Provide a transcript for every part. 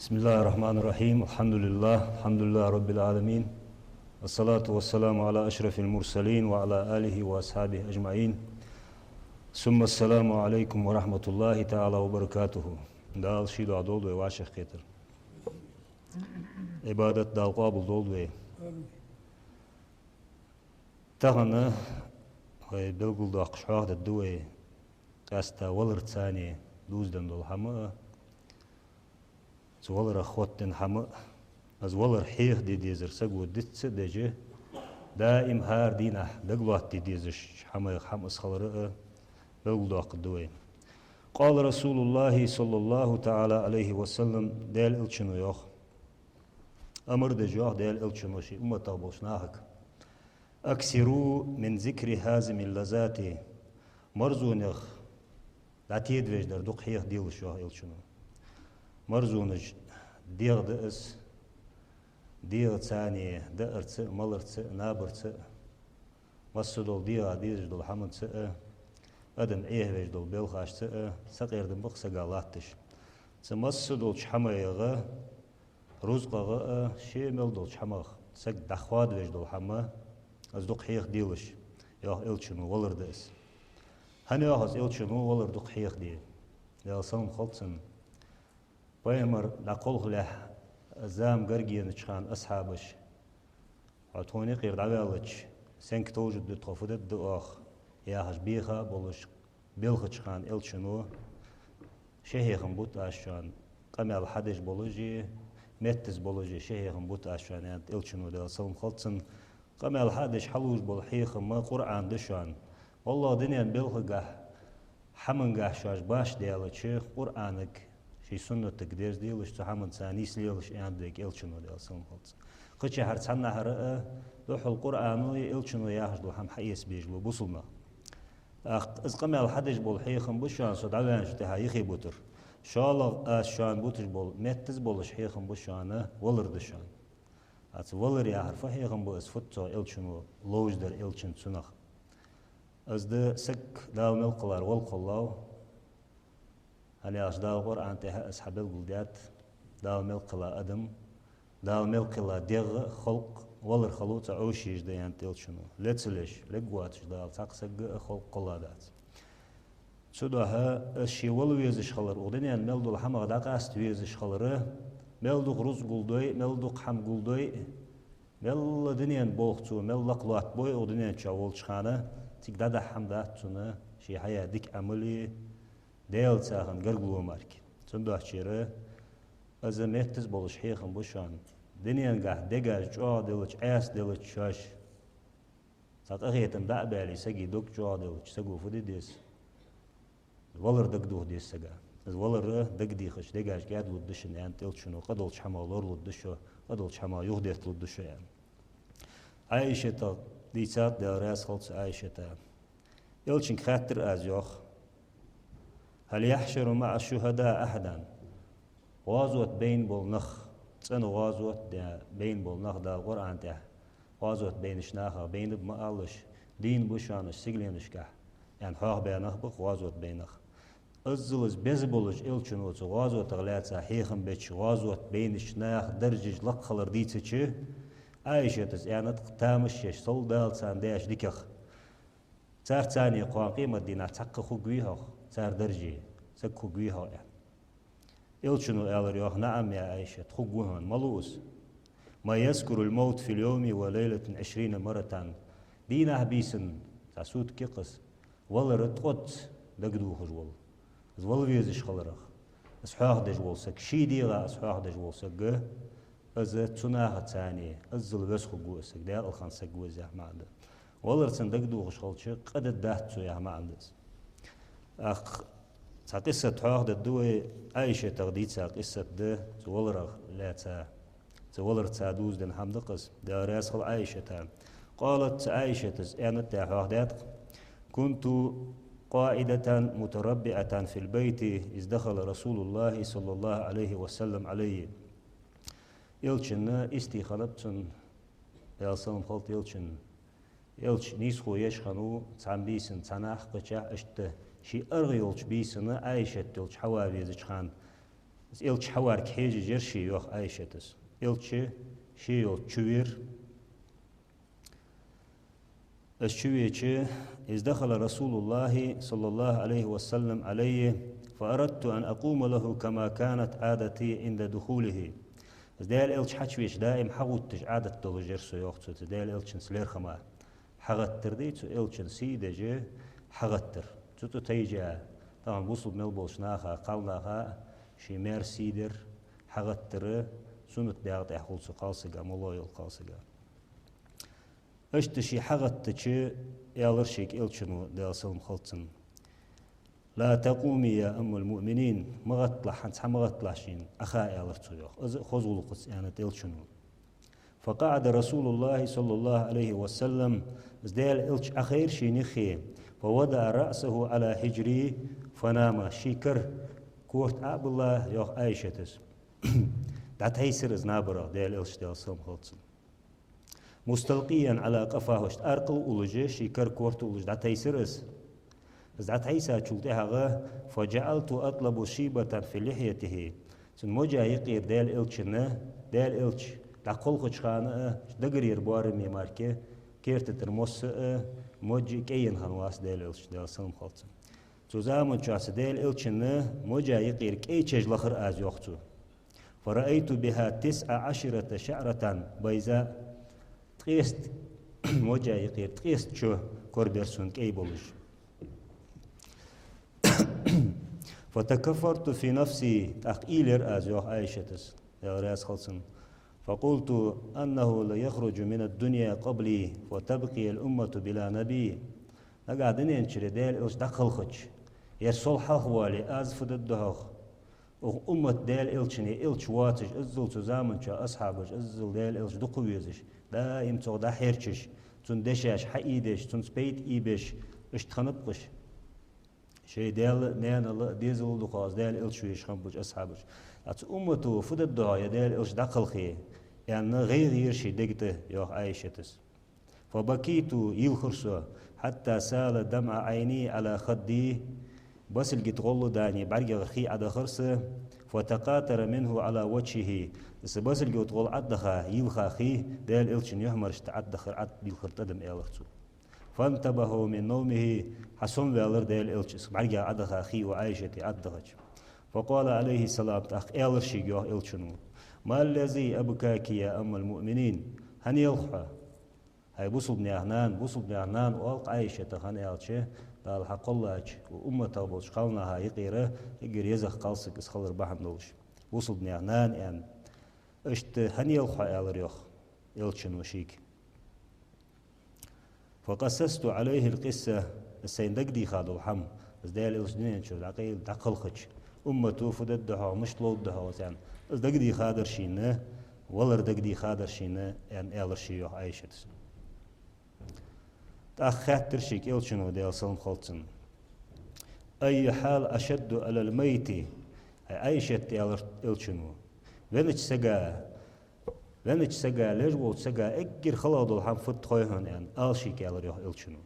بسم الله الرحمن الرحيم الحمد لله رب العالمين والصلاة والسلام على أشرف المرسلين وعلى آله وأصحابه أجمعين ثم السلام عليكم ورحمة الله تعالى وبركاته دال شيدو عدول واشخ خيتر عبادة دال قابل دول تغنى بلغل دو أقشعه الدوي قاستا ولر تاني دوزدن دول حمأ زولر أخوتن حمأ از ولر حيخ دي ديزر سقو دتس دجي دائم هار دينه دقلوات دي ديزش حمأ حمأس خلرأ بلغل دو أقدوي قال رسول الله صلى الله تعالى عليه وسلم ديل إلچنو يوخ أمر دجوه ديل إلچنو شي أمتا بوشناهك أكسروا من ذكر هازم اللذات مرزونخ داتيد ويش در دوق حيخ ديل شوه إلچنو مرزونج ديغ دأس ديغ تاني دأرت ملرت نابرت مسدول ديغ ديج دول حمد سأ أدم إيه ويش دول بيلخاش سأ سقير دم بق سقالاتش سمسدول شحما يغا رزق غا شيمل دول شحما سق دخواد ويش دول حما از دوق حيخ ديلش يوه إلچنو ولر دأس هني يوهز إلچنو ولر دوق حيخ دي يالسان خلطسن بايمر لقوله له زام قرقين تشخان أصحابش عطوني قير دعوالش سنك توجد دو تخفدت دو آخ ياهش بيخا بولش بيلخ تشخان إلشنو شهيخن بوت عشان قمال حدش بولجي متز بولجي شهيخن بوت عشان يعني إلشنو ديال سلم خلطسن قمال حدش حلوش بولحيخ ما قرآن دشان والله دنيا بيلخ قه حمن قه شاش باش ديالش قرآنك شي سنة تقدير ديلش تحمد سانيس ليلش عندك إلشنو ديال سلم خلص قتش هر تسنى هرأ دوح القرآن إلشنو ياهش دو هم حيس بيجلو بوصلنا إز قمال حدش بول حيخن بوشان صد عوان شتها يخي بوتر شالغ شان بوتر بول متز بولش حيخن بوشان ولر دشان أت ولر ياهر فحيخن بو إز فتو إلشنو لوج در إلشن سنخ إز ده سك داو ملقلار والقلاو هل يصدق القرآن تها أصحاب الجلدات داو ملقلا أدم داو ملقلا ديغ خلق ولر خلوت عوشيش ديان تلشنو لتسلش لقواتش داو تقسق خلق قلادات سودها الشي ولو يزش خلر ودنيان ملدو الحمغ داقاست يزش خلره ملدو غروز قلدوي ملدو حم قلدوي مل دنيان بوختو مل لقلات بوي ودنيان شاول شخانه تيك دادا حمدات تونه شي حياة ديك عملي ديل تاخن قرقلو مارك تندو أحشيره أزميتز بولش حيخن بوشان دنيان قاه دقاش جوا دلش عاس دلش شاش ساق أخيتن دع بالي ساقي دوك جوا دلش ساقو فدي ديس ولر دق دوه ديس ساقا از ولر دق ديخش دقاش قاد لدشن يعني تلشنو قدولش حما لور لدشو قدولش حما يهديت لدشو يعني عايشة ديسات دل راس خلص عايشة يلشن خاتر از يوخ هل يحشر مع الشهداء أحدا غازوت بين بولنخ تسنو غازوت بين بولنخ دا القرآن ده غازوت بين شناخا بين بمقالش دين بوشانش سيقلينش كح يعني حاق بينخ بخ غازوت بينخ أزلز بيزبولش إلچنوت غازوت غلاتsa حيخن بيتش غازوت بين شناخ درجج لقخلر ديتش عايشتز يعني تامشش صل دالسان داش ديكخ تار تاني قوان قيمة دينا تقخو قويهخ تار درجي سكو قويها يعني إلشنو قال يوخ نعم يا عائشة تخقوهن ملوس ما يذكر الموت في اليوم وليلة 20 مرة دينا بيسن تاسود كيقس ولا رتقط لقدوه جول از ولا ويزش خلرخ اسحاق دجول سك شي ديغا اسحاق دجول سك از تناها تاني ازل وسخو قوسك ديال الخان سك وزح ما عنده ولا رتن لقدوه شغلش قد داتو يا ما عندس أخ قصة حاخد الدوي عايشة تغديتها قصة ده تولرغ لا تولر تادوز دن حمد قص ده راسخ عايشة قالت عايشة أنا حاخدات كنت قاعدة متربعة في البيت إذ دخل رسول الله صلى الله عليه وسلم علي يلشن استيخلبتن يا سلام خلط يلش نيسخو يشخنو تعنبيسن تناح قشا اشته شي أرغيولش بيسنا عايشة تلش حوابيزش خان إلش حوار كحيج جرشي يوخ عايشتس إلش شيو تشوير الشوية إذ دخل رسول الله صلى الله عليه وسلم عليه فأردت أن أقوم له كما كانت عادتي عند دخوله ديال إلش حشويش دائم حغوتش عادة دولجر سيوختو ديال إلش نسلير خما حغتر ديتو إلش نسيدة جي حغتر تتو تيجا طبعا بوصل ملبوش ناخا قالناخا شي مير سيدر حغتر سنة ديال تحقلسو قالسيقا مولويل قالسيقا اشتشي حغتش يالرشيك إلشنو ديال سلم خلطن لا تقومي يا أم المؤمنين مغطلع حنس مغطلع شين أخا يالرتو خذوا القدس يعني تلشنو فقعد رسول الله صلى الله عليه وسلم ازدال إلش أخير شي نخي فوضع رأسه على حجري فنام شيكر كورت عبد الله يوخ عايشتس دعت هيسر نابرة ديال إلش ديال سلم خلطن مستلقيا على قفاه أرقل أولجي شيكر كورت أولج دعت هيسرس زعت عيسى شلتها فجعلت أطلب شيبة في لحيته سن موجا يقير ديل إلشنا ديل إلش تقول خشخانة دقرير بوارمي ماركي كيرت ترموس موجي كين خنواس ديل إلش ديل سلم خلطن تزامن شاس ديل إلشنا موجا يقير كي تجلخر آز يوختو فرأيت بها 19 شعرة بيزاء تقيست موجا يقير تقيست شو كوربرسون كي بولش فتكفرت في نفسي تقيلر أزيوخ عايشتس يا رياس خلصن فقلت أنه ليخرج من الدنيا قبلي وتبقي الأمة بلا نبي نقعدين ينشري ديل إلش دخل خج يرسول حوالي أزفد الدهوخ أمة ديل إلشني إلش واتش أزل تزامن شا أصحابش أزل ديل إلش دقويزش دائم تغدا حيرشش تندشاش حقيدش تنسبيت إيبش اشتخنطقش شيء ديال نان الله ديزل دقاز ديال إلشويش خنبوش أصحابش أت أمته فد الدعاء ديال إلش دقل خي يعني غير شيء دقته يوح عايشتس فبكيت يلخرسو حتى سال دمع عيني على خدي بس لقيت غلو داني برجع خي على خرسه فتقاطر منه على وجهه بس لقيت غل عدخا يلخا خي ديال إلشن يهمرش تعدخر عد يلخر تدم إلختو فانتبهوا من نومه حسن والر ديل إلشس برجع عدخا أخي وعائشة عدخج فقال عليه السلام أخ إلشي جو إلشنو ما الذي أبكاك يا أم المؤمنين هن يلخا هاي بوصل بن أهنان وألق عائشة هن يلشي دال حق الله وأمة بولش قالنا هاي قيرة يقر يزخ قالسك اسخلر بحن دولش بوصل بن أهنان يعني اشت هن يلخا إلر يوخ إلشنو شيك فقصصت عليه القصة السين دي خادو الحم بس ديال الأسدين شو العقيل دقل خج أمته فددها مش لودها وسان بس دي خادر شينا ولر دي خادر شينا يعني إلر شيو عايشت تأخذت شيك إل شنو ديال سلم خلطن أي حال أشد على الميت عايشت إل شنو وينش سجا ليش بول سجا أجر خلاص الحم فت خويهن يعني آلشي كالر يوه إلشنو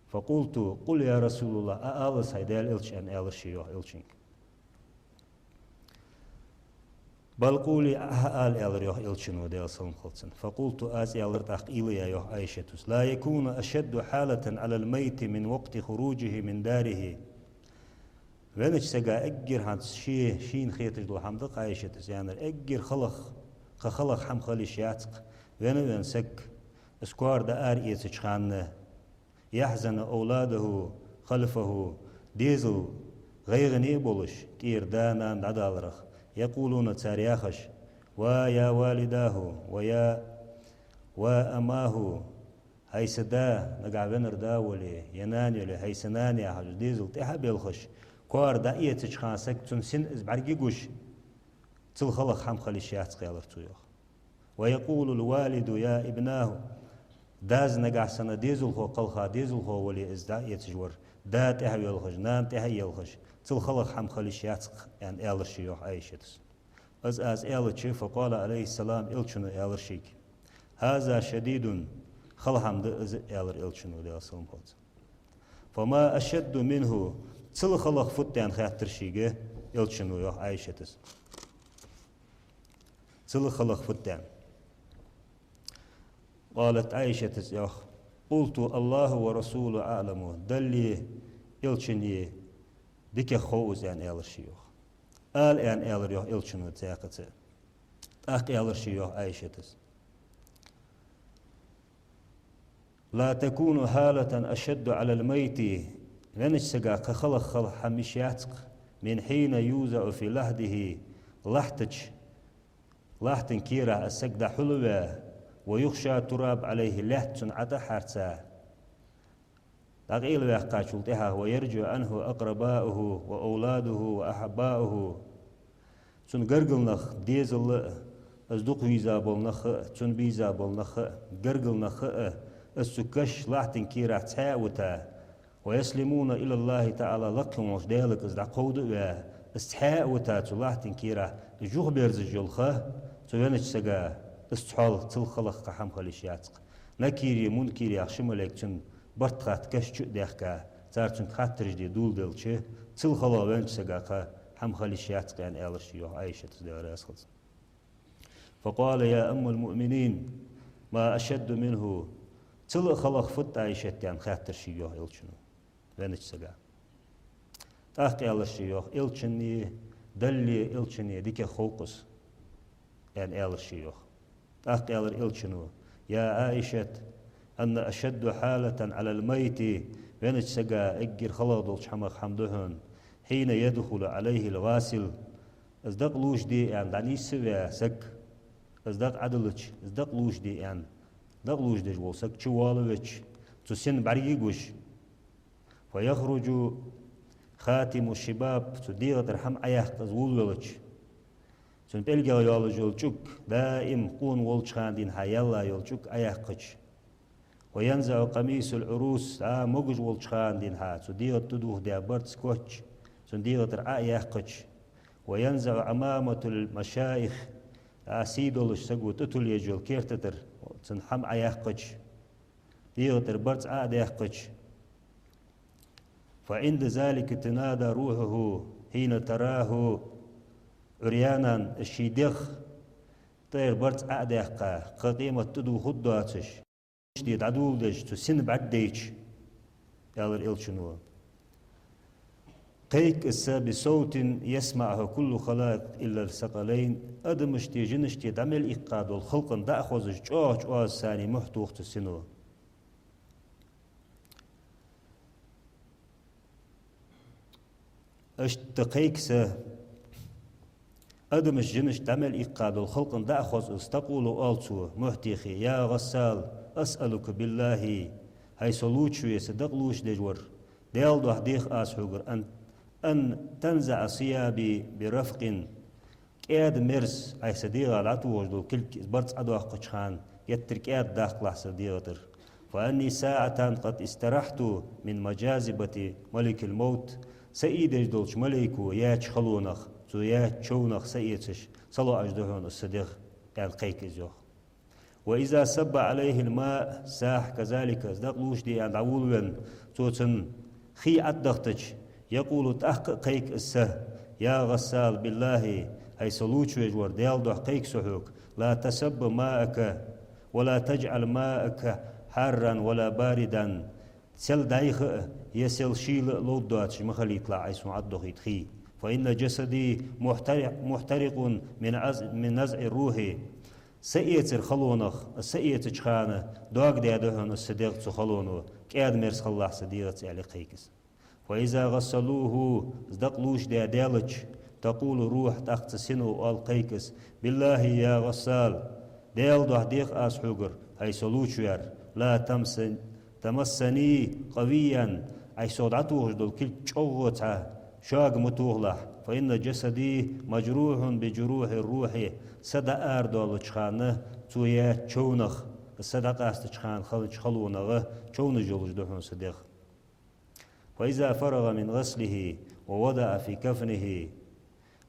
فقلت قل يا رسول الله آلس هيدال إلش أن آلشي يوه إلشين بل قولي آل إلر يوه إلشنو ديال سلم خلصن فقلت آس إلر تقيلي يوه عايشتوس لا يكون أشد حالة على الميت من وقت خروجه من داره وينش سجا أجر هانس شين خيتش دو حمدق عايشتوس يعني أجر خلق حم خليش ياتق وين سك اسكوار دا ار يتشخان يحزن اولاده خلفه ديزل غيغني بولش تير دانا ندالرخ يقولون تاريخش ويا والداه ويا واماه هيسدا نقعبنر داولي يناني لي هيسناني حاج ديزل تحبيلخش كوار دا يتشخان سك تنسن ازبرجي قوش تل خلق حم خليش ياتق يالرتويخ ويقول الوالد يا ابناه داز نقع سنة ديزل خو قلخا ديزل خو ولي ازدا يتجور دا تهوي يلخش نان تهي يلخش تل خلق حم خليش ياتق يعني إلرشي يوح عايشتس از إلرشي فقال عليه السلام إلشنو إلرشيك هذا شديد خلهم دا از إلر إلشنو دي أصلهم خلص فما أشد منه تل خلق فتيان خاتر شيقه إلشنو يوح عايشتس صل خلق فتان قالت عايشتس يوح قلت الله ورسوله أعلم دلي إلشني ديك خوز يعني إلشي يوح قال يعني إلر يوح إلشنو تاقت أخ إلشي يوح عايشتس لا تكون حالة أشد على الميت لنشسقا كخلق خلق حمشياتك من حين يوزع في لحده لحتن كيرا السجدة حلوة ويخشى تراب عليه لحتن عدا حرسا تغيل ويقاشلتها ويرجع عنه أقرباؤه وأولاده وأحباؤه تن قرقلنخ ديزل أصدق ويزا بولنخ تن بيزا بولنخ قرقلنخ السكش لحتن كيرا تاوتا ويسلمون إلى الله تعالى لكم وشدالك إذا قودوا استحاوتا تلحتن كيرا جوه بيرز الجلخة تونج سجا استحال تلخلق قحم خليشياتك نكيري منكيري أخشملك تن برتخات كشج ديخكا تارتن خاطرج دي دول دلشة تلخلا ونج سجا حم خليشياتك يعني ألشيوه عايشة تدار أسخل فقال يا أم المؤمنين ما أشد منه تلخلق فت عايشة يعني خاطر شيوه إلشنو ونج سجا تاقي ألشيوه إلشني دلي إلشني ديك خوقس يعني إلشيوه تاقي إلشنو يا عائشة أن أشد حالة على الميت ونج سجا إجر خلاض حمق حمدهن حين يدخل عليه الغاسل أصدق لوش دي يعني دعني سوى سك أصدق عدلش أصدق لوش دي يعني أصدق لوش دي جول سك شوالوش تسين بريقوش فيخرج خاتم الشباب تدير ترحم أيه تزول ولش سن بلغا يولج يولچوك دائم قون ولچان دين هايلا يولچوك أيه قش وينزع قميص العروس مجج ولچان دين ها تدير تدوه دي برد سكوتش سن دير تر أيه قش وينزع عمامة المشايخ سيدولش سقو تتل يجول كيرتتر سن حم أيه قش دير تر برد أيه قش فعند ذلك تنادى روحه حين تراه عريانا الشيدخ طير برت أعداقا قديمة تدو خدواتش جديد عدول ديش تسن بعد ديش يالر إلشنو قيك إسا بصوت يسمعه كل خلائق إلا الثقلين أدمشتي جنشتي دمل إقاد والخلق دأخوز جوه ساني محتوخ تسنو اشتقيكسه أدمش جنش تعمل إقاد الخلق دأخذ استقول ألتو محتيخي يا غسال أسألك بالله هاي سلوتشو يصدق لوش دجور ديال دوح ديخ آسحوغر أن تنزع ثيابي برفق كاد مرس أي صديقة لا توجدو كل برت أدوح قشخان يتر كاد داخل صديقتر فأني ساعة قد استرحت من مجازبة ملك الموت سيدج دولش ملكو ياش خلونخ تو ياش شونخ سيدش صلو أجدهون الصديق يعني قيك إزيوخ وإذا سب عليه الماء ساح كذلك ازدقلوش دي يعني عولون توتن خي أدختج يقول تحق قيك السه يا غسال بالله هاي سلوش ويجور ديال دوح قيك سحوك لا تسب ماءك ولا تجعل ماءك حارا ولا باردا سل دايخ يسل شيل لوداتش مخلي يطلع عيسو عدو يتخي فإن جسدي محترق من نزع الروح سئيتر خلونخ سئيتر خانه دوغ ديادهن الصديق تخلونه كاد مرس خلاح صديقت على قيكس وإذا غسلوه ازدقلوش ديادالج تقول روح تحت سنو القيكس بالله يا غسال ديال دوح ديق أسحوغر هاي سلوشير لا تمسني قويا أي صدعته دول كل شوغتا شاق متوغلح فإن جسدي مجروح بجروح الروح صدا أردول تشخانه تويا تشونخ الصدقة استشخان خلونغه تشون جولج دهون صديق فإذا فرغ من غسله ووضع في كفنه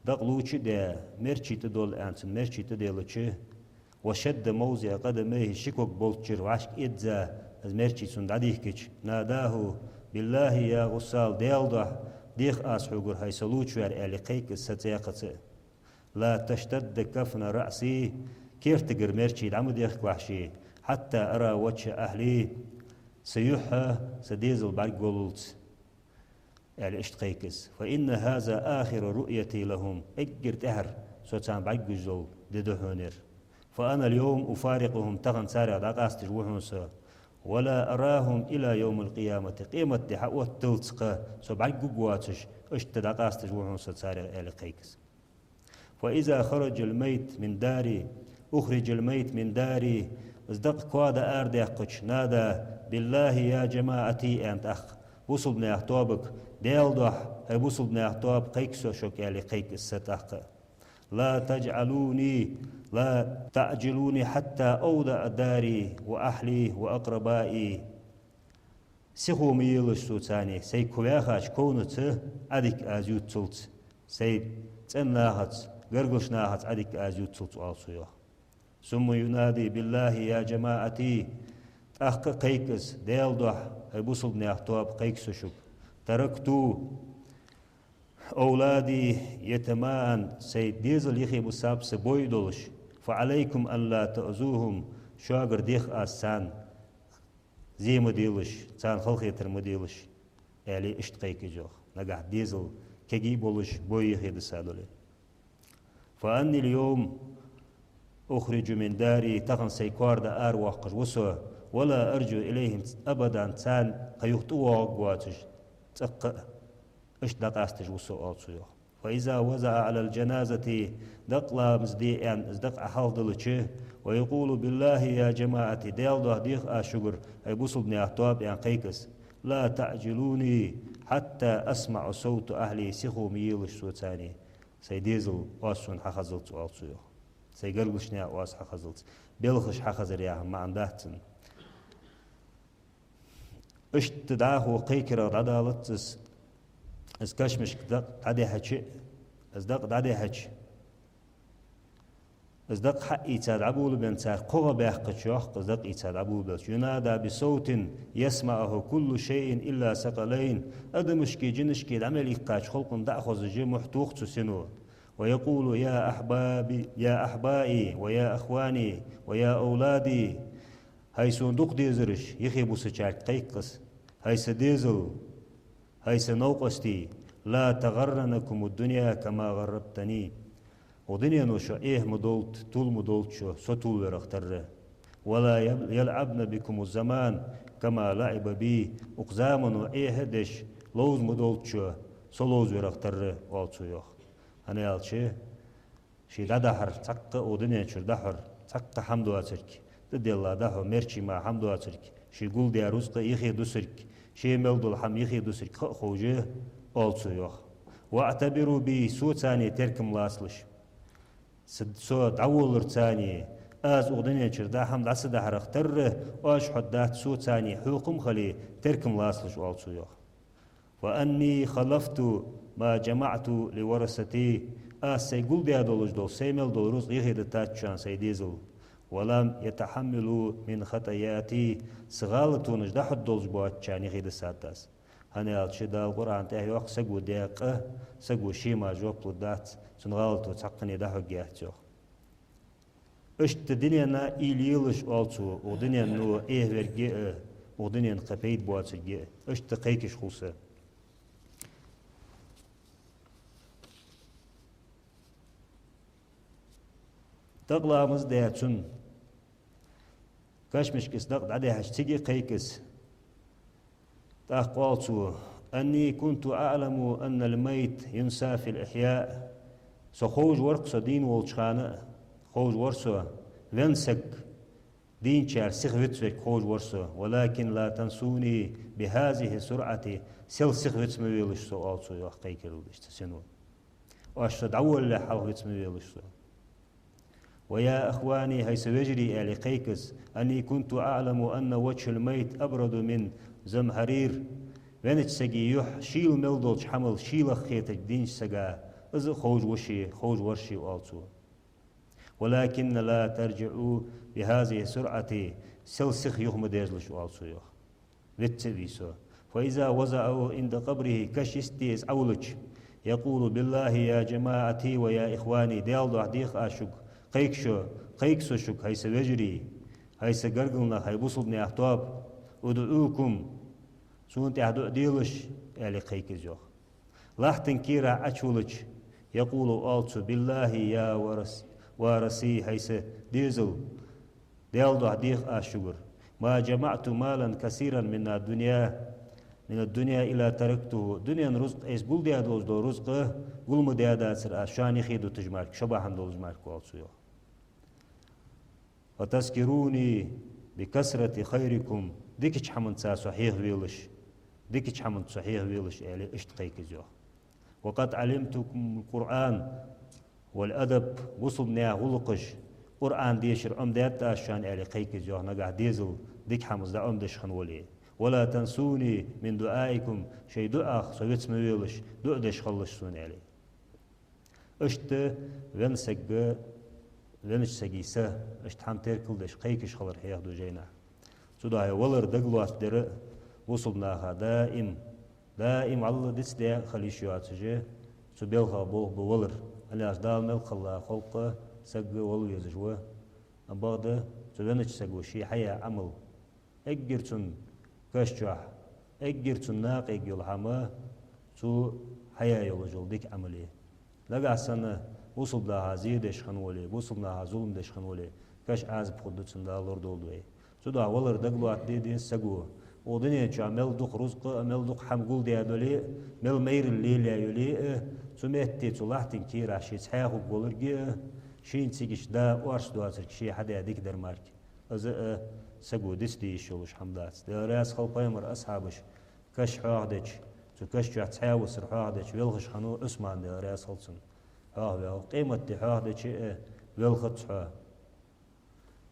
دقلوش دا مرشي تدول أنسن مرشي تديلوش وشد موضع قدميه شكوك بولتشر وعشك إدزا از مرشي سندعديه كيش ناداه بالله يا غسال ديالده ديخ حقور هاي سلوش وير إلي قيك الستيقة لا تشتد كفن رأسي كيف تقر مرشي دعمو ديخ وحشي حتى أرى وجه أهلي سيوحى سديزل بعد قولت يعني اشتقيكس فإن هذا آخر رؤيتي لهم اجر تهر سوتان بعد جزول ددهونر فأنا اليوم أفارقهم تغن سارع دقاست جوحنسا ولا أراهم إلى يوم القيامة قيمة دي حقوة تلتقى سو بعد قواتش اشتدقاست جوحنسا سارع إلى قيكس فإذا خرج الميت من داري أخرج الميت من داري ازدق كوادا أردي قش نادى بالله يا جماعتي أنت أخ وصل بنا يحطوبك ديال دوح هاي وصل بنا يحطوب قيكسو شوك يالي قيك الستاق لا تجعلوني لا تعجلوني حتى أودع داري وأهلي وأقربائي سيخو ميلش سوتاني سي كوياخاش كونت أديك أزيوت تلت سي تناهت قرقش ناهت أديك أزيوت تلت ألسيوه ثم ينادي بالله يا جماعتي أخ قيكس ديال دوح بوصل بن أحطواب قيكس شك تركتو أولادي يتمان سيد ديزل يخي بساب سبوي دولش فعليكم أن لا تأذوهم شاقر ديخ آسان زي مديلش تان خلقي تر مديلش يعني اشتقيك جوخ نقع ديزل كجي بولش بوي يخي دسادولي فأني اليوم أخرج من داري تغن سيكوار دا أرواح وسو ولا أرجو إليهم أبدا تان قيوتوا قواتش تق إش دقاستج وسو ألسيو فإذا وزع على الجنازة دقلا مزديئان ازدق أحال دلتشه ويقول بالله يا جماعة ديال ده ديخ أشجر أي بوصل بن أحطاب يعني قيكس لا تعجلوني حتى أسمع صوت أهلي سيخو ميلش سوتاني سيديزل واسون حخزلت ألسيو سيقرقش نيا واس حخزلت بيلخش حخزر يا ما عندهتن اشتداه قيكرا رادالتس از كشمش دادي حكي ازدق دادي حكي ازدق حقي تدعبول بنتار قوة بيحقشوخ ازدق يتدعبول بلش ينادى بصوت يسمعه كل شيء إلا ثقلين أدمشكي جنشكي العمل إقاش خلق دأخذ جي محتوخ تسنو ويقول يا أحبابي يا أحبائي ويا أخواني ويا أولادي هاي صندوق ديزرش يخيبو سجاك قيقس هاي سديزل هاي سنوقستي لا تغرنكم الدنيا كما غربتني ودنيا نوشو إيه مدولت طول مدولت شو ستول ورختر ولا يلعبن بكم الزمان كما لعب بي أقزامن وإيه هدش لوز مدولت شو سلوز ورختر والتو يوخ أنا يالشي شي دادحر تق ودنيا شر دحر تق حمد واترك ددي الله دحو مرشي ما حمد واترك شي قول دي رزق يخي دوسرك شي ملدو الحم يخي دوسرك خوجه والتو يوخ واعتبروا بي سو تاني تركم لاسلش سو دعول رتاني از ودنيا شر دا حمد عسد دحر اختر واش حدات سو تاني حقوقم خلي تركم لاسلش والتو يوخ وأني خلفت ما جمعت لورثتي سيقول دي دولج دول سيمل دول روز يهيد تاتشان سيديزل ولم يتحملوا من خطاياتي سغالة نجدح الدولج بواتشان يهيد ساتاس هني الشدا القرآن تاهي وقت سقو ديقه سقو شيما جوب لدات سنغالة تحقني دحو جيهتو اشت دنيانا إليلش ألتو ودنيا نو إيه ورجي ودنيا نقبيد بواتشي اشت قيكش خوصه تغلامز دياتون كاشمش كسدق دعدي هشتجي قيكس تأقوالتو أني كنت أعلم أن الميت ينسى في الإحياء سخوج ورق صدين والشخانة خوج ورسو لنسك دين شار سخوتسك خوج ورسو ولكن لا تنسوني بهذه السرعة سل سخوتس مويلش سؤالتو يوح قيكرلش تسنو واشتد أول لحوهتس مويلش ويا أخواني هيس وجري آل قيكس أني كنت أعلم أن وجه الميت أبرد من زمهرير وانت سجي يح شيل ملدولش حمل شيل خيتك دينش سجا إذا خوج ورشي والتو ولكن لا ترجعوا بهذه السرعة سلسخ يخم ديزلش والتو يخ وتبيسو فإذا وضعه عند قبره كشستيز أولج يقول بالله يا جماعتي ويا إخواني ديال دو حديق أشك قيكشو قيكسو شك هيس وجري هيس قرقلنا هي بوصلني أحتواب ادعوكم سونت أحدو ديلش يعني قيكزيوخ لاحتن كيرا أشولج يقول ألتو بالله يا ورسي هيس ديزل ديال دو حديق أشكر ما جمعت مالا كثيرا من الدنيا إلى تركته دنيا رزق إيش بول ديا دوز دو رزقه قول مديا داسر أشاني خيدو تجمارك شباحن دوز مارك والسيو وتذكروني بكسرة خيركم ديكش حمن صحيح ويلش ديكش حمن صحيح ويلش يعني اشتقيك زيو وقد علمتكم القرآن والأدب وصلنا غلقش قرآن ديشر ديات أشان يعني قيك زيو نقع ديزل ديك حمز دا دش خنولي ولا تنسوني من دعائكم شيء دعاء سويت مويلش دعاء دش خلش سون عليه اشت ونش سجيسة اشت حم تركل دش قيكش خلر حياة دو جينا سوداي ولر دقلوات در وصلناها دائم الله دس دا خليشيوات سجي سبيلها بولر أنا أصدال ملك الله خلقه سج ولو يزجوه أبغى تونش سجوا شيء حياة عمل أجرتون كشجع أجرتون ناق يجول حما تو حياة يولجول ديك عملية لقى سنة وصل لها زيدش خنولي وصل لها ظلم دش خنولي كش عز بخدتون دا لورد ولدوي سودا ولر دقلوات دي سجوا ودنيا جامل دوق رزق مل دوق حمقول دي أدولي مل مير الليل يولي سمعتي تلاحتين كير عشي تحاخو بولرجي شين تيجيش دا وارش دواتر كشي حدا يديك در مارك از سجو دستي يشولش حمدات دا راس خلق يمر أصحابش كش حاهدش تو كش جات تحاوس حاهدش ويلخش خنو اسمان دا راس خلصن حاه قيمة دي حاهدش ويلخت حاه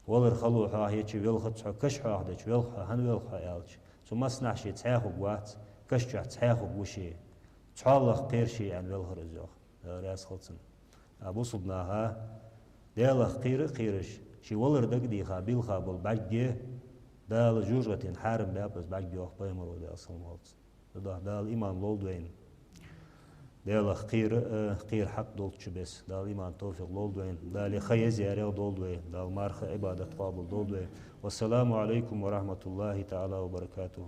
ولر خلو حاه يجي ويلخت حاه كش حاهدش ويلخ هن ويلخ يالش تو مصنع شي تحاخو بوات كش جات تحاخو بوشي تعلق قيرشي عن ويلخر زوخ دا راس خلصن أبو صدناها ديالخ قيرش شي ولر دق دي خابيل خابل بعجي دال جوجتين حارم بابس بعجي وخ بيمرو دي أصل مالت دال إيمان لولدوين ديالخ قير حق دولتش بس دال إيمان توفيق لولدوين دال خيز ياريو دولدوين دال مارخ عبادة قابل دولدوين والسلام عليكم ورحمة الله تعالى وبركاته